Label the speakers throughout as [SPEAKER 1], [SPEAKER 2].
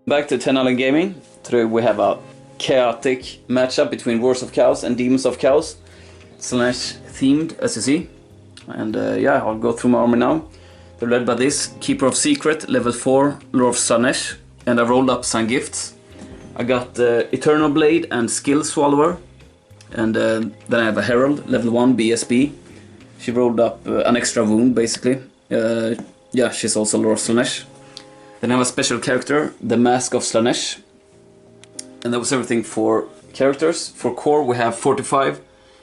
[SPEAKER 1] Back to 10 Island Gaming. Today we have a chaotic matchup between Wars of Chaos and Demons of Chaos. Slaanesh themed, as you see. And yeah, I'll go through my army now. They're led by this Keeper of Secret, level 4, Lord of Slaanesh. And I rolled up some gifts. I got Eternal Blade and Skill Swallower. And then I have a Herald, level 1, BSB. She rolled up an extra wound, basically. Yeah, she's also Lord of Slaanesh. Then I have a special character, the Mask of Slaanesh. And that was everything for characters. For core we have 45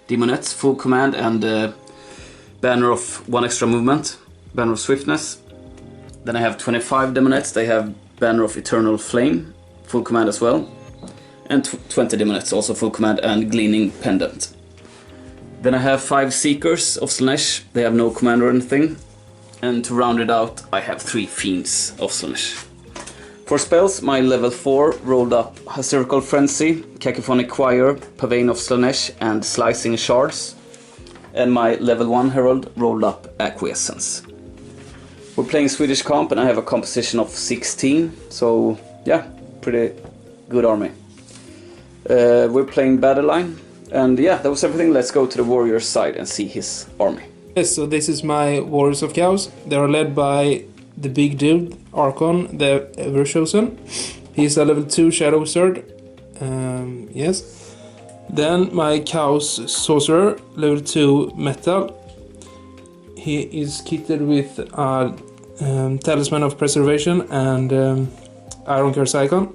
[SPEAKER 1] Demonettes, full command and banner of 1 extra movement, banner of swiftness. Then I have 25 Demonettes, they have banner of eternal flame, full command as well. And 20 Demonettes, also full command and gleaning pendant. Then I have 5 Seekers of Slaanesh, they have no command or anything. And to round it out, I have 3 Fiends of Slaanesh. For spells, my level 4 rolled up Hysterical Frenzy, Cacophonic Choir, Pavane of Slaanesh and Slicing Shards. And my level 1 Herald rolled up Acquiescence. We're playing Swedish comp and I have a composition of 16, so yeah, pretty good army. We're playing Battle Line, and yeah, that was everything. Let's go to the warrior's side and see his army.
[SPEAKER 2] Yes, so this is my Warriors of Chaos. They are led by the big dude, Archon, the Ever-Chosen. He's a level 2 Shadow Wizard. Yes. Then my Chaos Sorcerer, level 2 Metal. He is kitted with a Talisman of Preservation and Iron Curse Icon.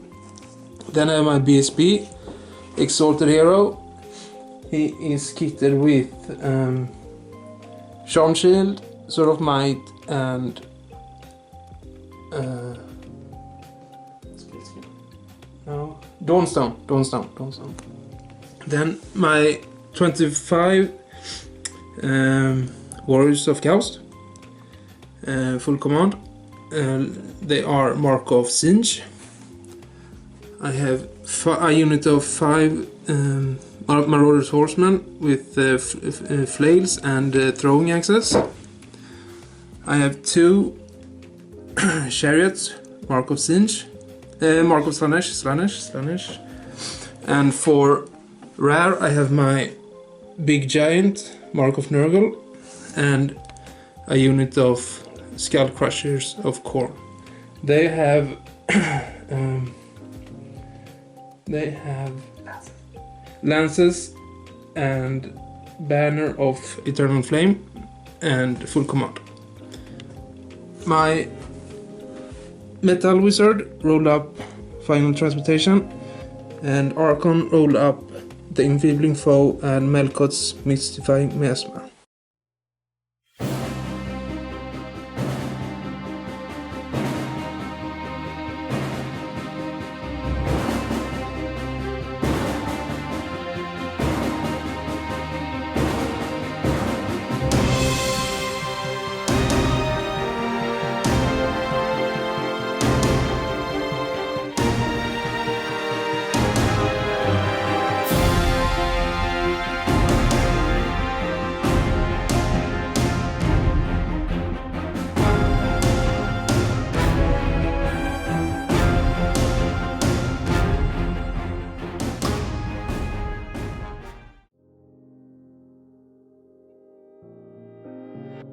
[SPEAKER 2] Then I have my BSB, Exalted Hero. He is kitted with Charm Shield, Sword of Might, and Dawnstone. Then my 25 Warriors of Chaos, full command. They are Mark of Singe. I have a unit of 5 Marauders Horsemen with flails and throwing axes. I have 2 Chariots, Mark of Singe, Mark of Slaanesh. And for rare I have my Big Giant, Mark of Nurgle, and a unit of Skull Crushers of Khorne. They have lances and banner of eternal flame and full command. My Metal Wizard rolled up Final Transmutation, and Archon rolled up the Enfeebling Foe and Melkot's Mystifying Miasma.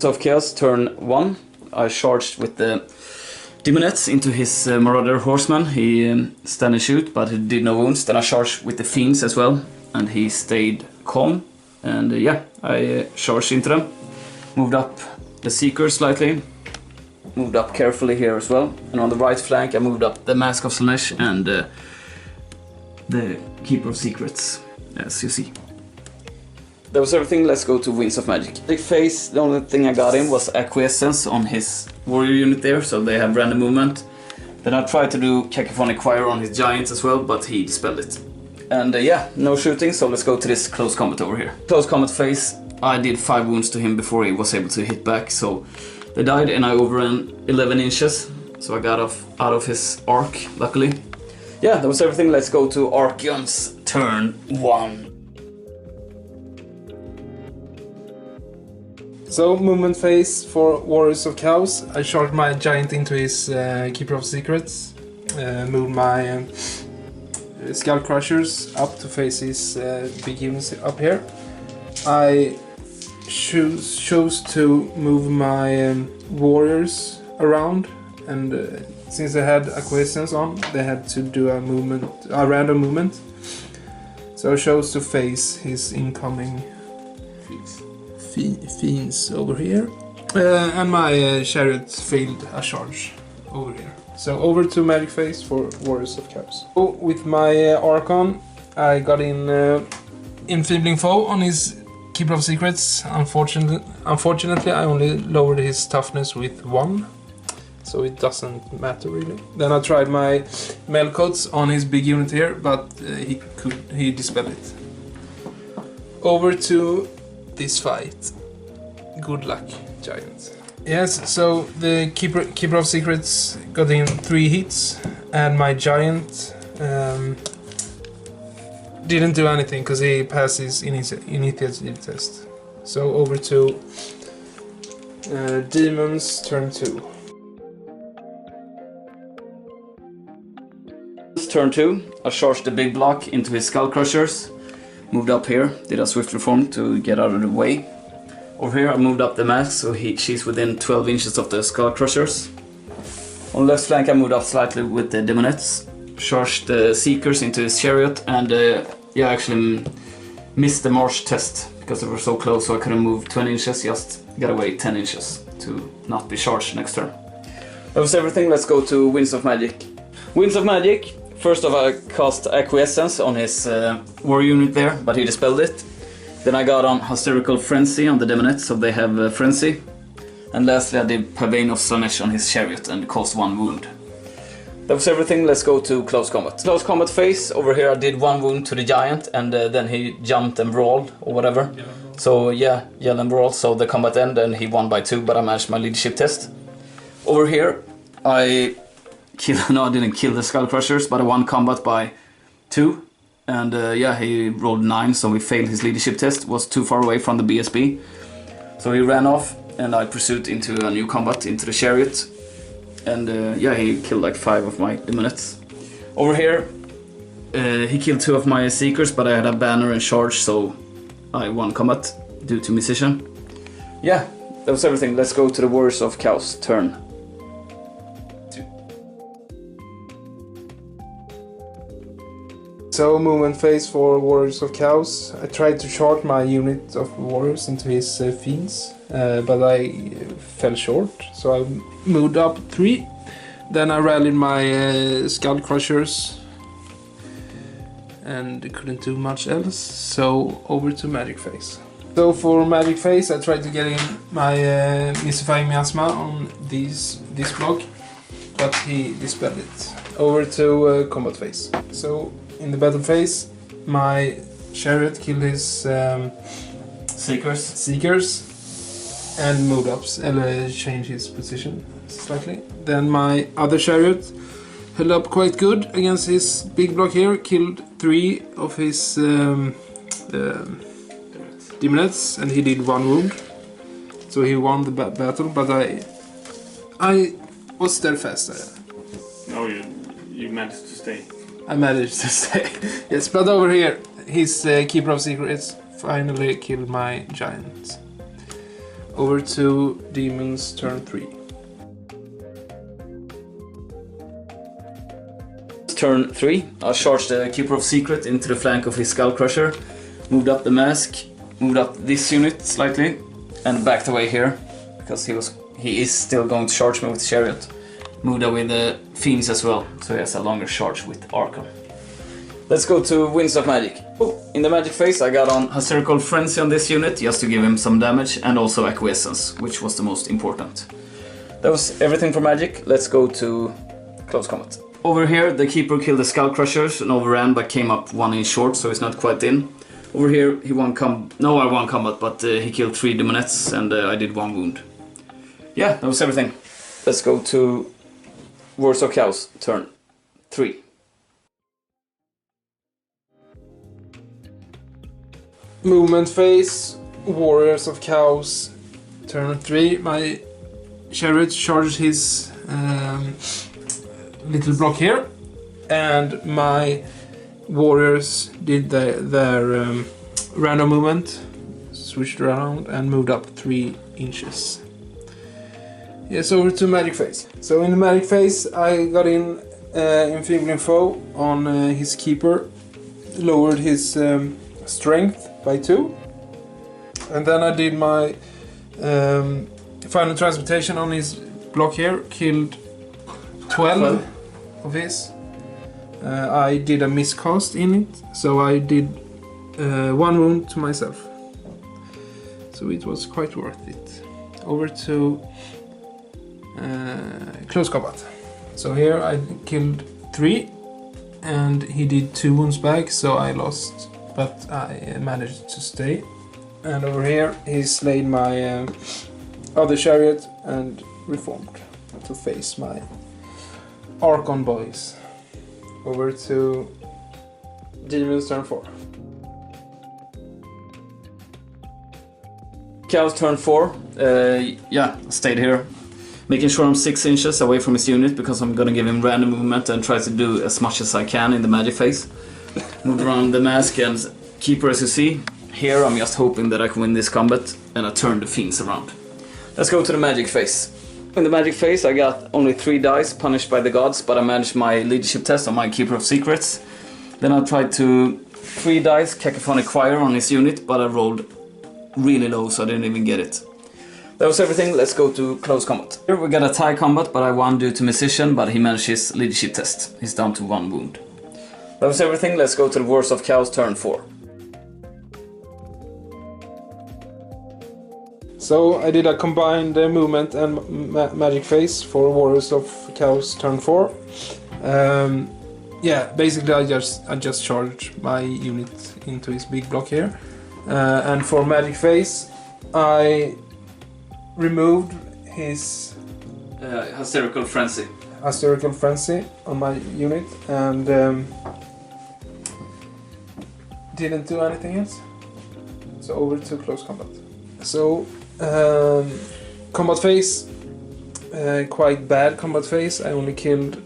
[SPEAKER 1] Of Chaos, turn 1. I charged with the Demonettes into his Marauder Horseman. He stand and shoot, but he did no wounds. Then I charged with the Fiends as well, and he stayed calm. And yeah, I charged into them. Moved up the Seekers slightly. Moved up carefully here as well. And on the right flank I moved up the Mask of Slaanesh and the Keeper of Secrets, as you see. That was everything. Let's go to Winds of Magic. Big phase, the only thing I got in was Acquiescence on his warrior unit there, so they have random movement. Then I tried to do Cacophonic Choir on his giants as well, but he dispelled it. And yeah, no shooting, so let's go to this close combat over here. Close combat phase, I did 5 wounds to him before he was able to hit back, so they died and I overran 11 inches. So I got out of his arc, luckily. Yeah, that was everything. Let's go to Archeon's turn 1.
[SPEAKER 2] So, movement phase for Warriors of Chaos. I charged my giant into his Keeper of Secrets. moved my Skull Crushers up to face his big units up here. I chose to move my warriors around, and since I had acquiescence on, they had to do a random movement. So I chose to face his incoming fiends over here, and my chariot failed a charge over here. So over to Magic Phase for Warriors of Chaos. So with my Archon, I got in Enfeebling Foe on his Keeper of Secrets. Unfortunately, I only lowered his toughness with 1, so it doesn't matter really. Then I tried my Melkots on his big unit here, but he dispelled it. Over to this fight. Good luck, Giant. Yes, so the Keeper of Secrets got in 3 hits, and my Giant didn't do anything because he passed his initiative test. So over to Daemons turn 2.
[SPEAKER 1] Turn 2, I charged the big block into his Skull Crushers, moved up here, did a swift reform to get out of the way. Over here I moved up the mask so she's within 12 inches of the Skull Crushers. On the left flank I moved up slightly with the Demonettes, charged the Seekers into his chariot, and actually missed the march test because they were so close, so I couldn't move 20 inches, just got away 10 inches to not be charged next turn. That was everything. Let's go to Winds of Magic. Winds of Magic, first off I cast Acquiescence on his war unit there, but he dispelled it. Then I got on Hysterical Frenzy on the Demonettes, so they have Frenzy. And lastly I did Pavane of Slaanesh on his chariot and caused 1 wound. That was everything. Let's go to Close Combat. Close Combat phase, over here I did 1 wound to the Giant, and then he jumped and brawled or whatever. So yeah, yell and brawl, so the combat ended and he won by 2, but I managed my leadership test. Over here I didn't kill the Skull Crushers, but I won combat by 2. And he rolled 9, so he failed his leadership test, was too far away from the BSB. So he ran off, and I pursued into a new combat, into the chariot. And he killed like 5 of my Demonettes. Over here, he killed 2 of my Seekers, but I had a banner and charge, so I won combat due to Musician. Yeah, that was everything. Let's go to the Warriors of Chaos turn 2.
[SPEAKER 2] So movement phase for Warriors of Chaos. I tried to charge my unit of warriors into his fiends, but I fell short, so I moved up 3. Then I rallied my Skull Crushers and couldn't do much else, so over to Magic Phase. So for Magic Phase I tried to get in my Mystifying Miasma on this block, but he dispelled it. Over to Combat Phase. So in the battle phase, my chariot killed his Seekers and moved up, and changed his position slightly. Then my other chariot held up quite good against his big block here, killed 3 of his Demonettes, and he did 1 wound. So he won the battle, but I was steadfast.
[SPEAKER 3] No, you managed to stay.
[SPEAKER 2] I managed to stay. Yes, but over here, his Keeper of Secrets finally killed my Giant. Over to Demons turn 3.
[SPEAKER 1] Turn 3, I charged the Keeper of Secret into the flank of his Skull Crusher, moved up the mask, moved up this unit slightly, and backed away here, because he is still going to charge me with the chariot. Moved away the Fiends as well, so he has a longer charge with Archon. Let's go to Winds of Magic. In the Magic phase I got on Hysterical Frenzy on this unit, just to give him some damage, and also Acquiescence, which was the most important. That was everything for Magic. Let's go to Close Combat. Over here the Keeper killed the Skull Crushers and overran, but came up 1 inch short, so he's not quite in. Over here I won combat, but he killed 3 Demonettes, and I did 1 wound. Yeah, that was everything. Let's go to Warriors of Chaos turn 3.
[SPEAKER 2] Movement phase, Warriors of Chaos turn 3. My chariot charged his little block here, and my warriors did their random movement, switched around and moved up 3 inches. Yes, over to magic phase. So in the magic phase I got in enfeebling foe on his keeper, lowered his strength by 2, and then I did my final transmutation on his block here, killed 12 of his. I did a miscast in it, so I did 1 wound to myself. So it was quite worth it. Over to close combat. So here I killed 3 and he did 2 wounds back, so I lost, but I managed to stay. And over here he slayed my other chariot and reformed to face my Archon boys. Over to Daemons turn 4.
[SPEAKER 1] Chaos turn 4. Yeah, stayed here. Making sure I'm 6 inches away from his unit because I'm gonna give him random movement and try to do as much as I can in the magic phase. Moved around the mask and keeper, as you see. Here I'm just hoping that I can win this combat and I turn the fiends around. Let's go to the magic phase. In the magic phase I got only 3 dice punished by the gods, but I managed my leadership test on my keeper of secrets. Then I tried to 3 dice cacophonic choir on his unit, but I rolled really low, so I didn't even get it. That was everything. Let's go to close combat. Here we got a tie combat, but I won due to musician, but he managed his leadership test. He's down to 1 wound. That was everything. Let's go to the Wars of Chaos turn 4.
[SPEAKER 2] So I did a combined movement and magic phase for Warriors of Chaos turn 4. Yeah, basically I just charged my unit into his big block here. And for magic phase I removed his
[SPEAKER 1] Hysterical Frenzy.
[SPEAKER 2] Hysterical Frenzy on my unit and didn't do anything else. So over to close combat. So combat phase, quite bad combat phase. I only killed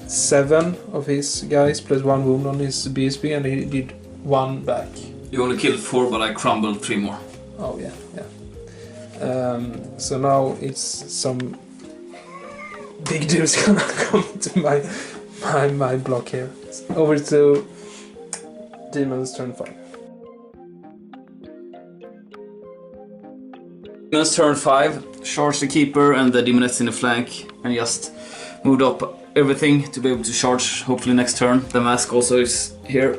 [SPEAKER 2] 7 of his guys plus 1 wound on his BSB, and he did 1 back.
[SPEAKER 1] You only killed 4, but I crumbled 3 more.
[SPEAKER 2] Oh yeah. So now it's some big dudes gonna come to my block here. Over to Daemons turn 5.
[SPEAKER 1] Daemons turn 5, charge the keeper and the demonettes in the flank, and just moved up everything to be able to charge hopefully next turn. The mask also is here.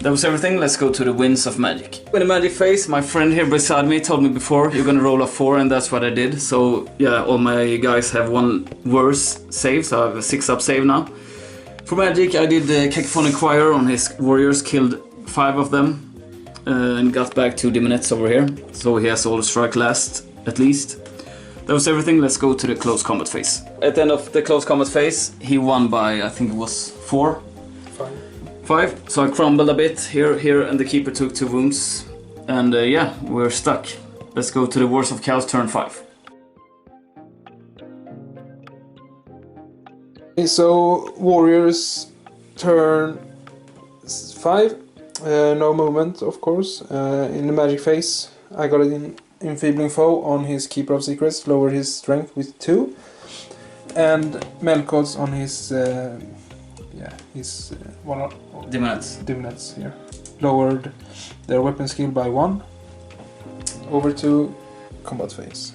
[SPEAKER 1] That was everything. Let's go to the Winds of Magic. In the magic phase, my friend here beside me told me before, you're gonna roll a 4, and that's what I did. So yeah, all my guys have 1 worse save, so I have a 6-up save now. For magic, I did the Cacophonic Choir on his warriors, killed 5 of them, and got back 2 demonettes over here. So he has all the strike last, at least. That was everything. Let's go to the close combat phase. At the end of the close combat phase, he won by, I think it was 4. 5. So I crumbled a bit here, and the keeper took 2 wounds. And yeah, we're stuck. Let's go to the Wars of Chaos turn 5.
[SPEAKER 2] So Warriors turn 5. No movement, of course. In the magic phase, I got it in enfeebling foe on his keeper of secrets, lowered his strength with 2, and Melkots on his demonettes here, lowered their weapon skill by 1. Over to combat phase.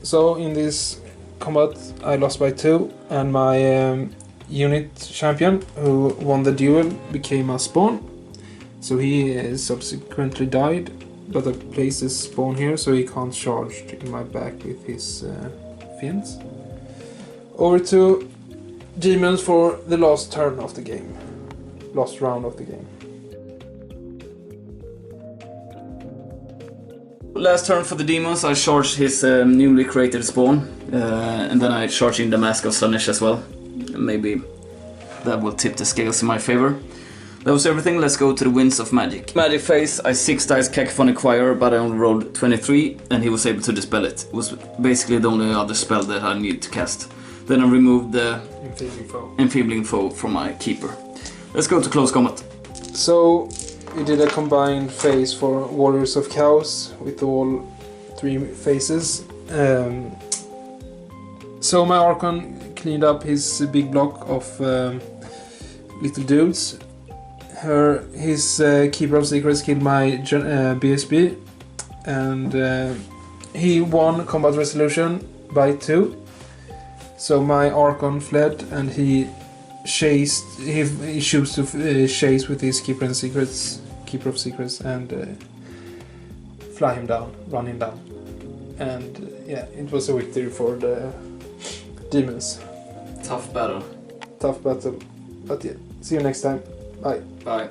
[SPEAKER 2] So in this combat I lost by 2, and my unit champion who won the duel became a spawn. So he subsequently died, but I placed his spawn here so he can't charge in my back with his fiends. Over to Daemons for the last turn of the game. Last round of the game.
[SPEAKER 1] Last turn for the Daemons, I charged his newly created spawn, and then I charged in the Mask of Slaanesh as well. Maybe that will tip the scales in my favor. That was everything. Let's go to the Winds of Magic. Magic phase, I 6 dice Cacophonic Choir, but I only rolled 23, and he was able to dispel it. It was basically the only other spell that I needed to cast. Then I removed the
[SPEAKER 2] enfeebling
[SPEAKER 1] foe from my keeper. Let's go to close combat.
[SPEAKER 2] So we did a combined phase for Warriors of Chaos with all 3 phases. So my Archon cleaned up his big block of little dudes. His Keeper of Secrets killed my BSB, and he won combat resolution by 2. So my Archon fled, and he chased. He chose to chase with his Keeper of Secrets, and fly him down, run him down, and yeah, it was a victory for the Demons.
[SPEAKER 1] Tough battle.
[SPEAKER 2] But yeah, see you next time. Bye.
[SPEAKER 1] Bye.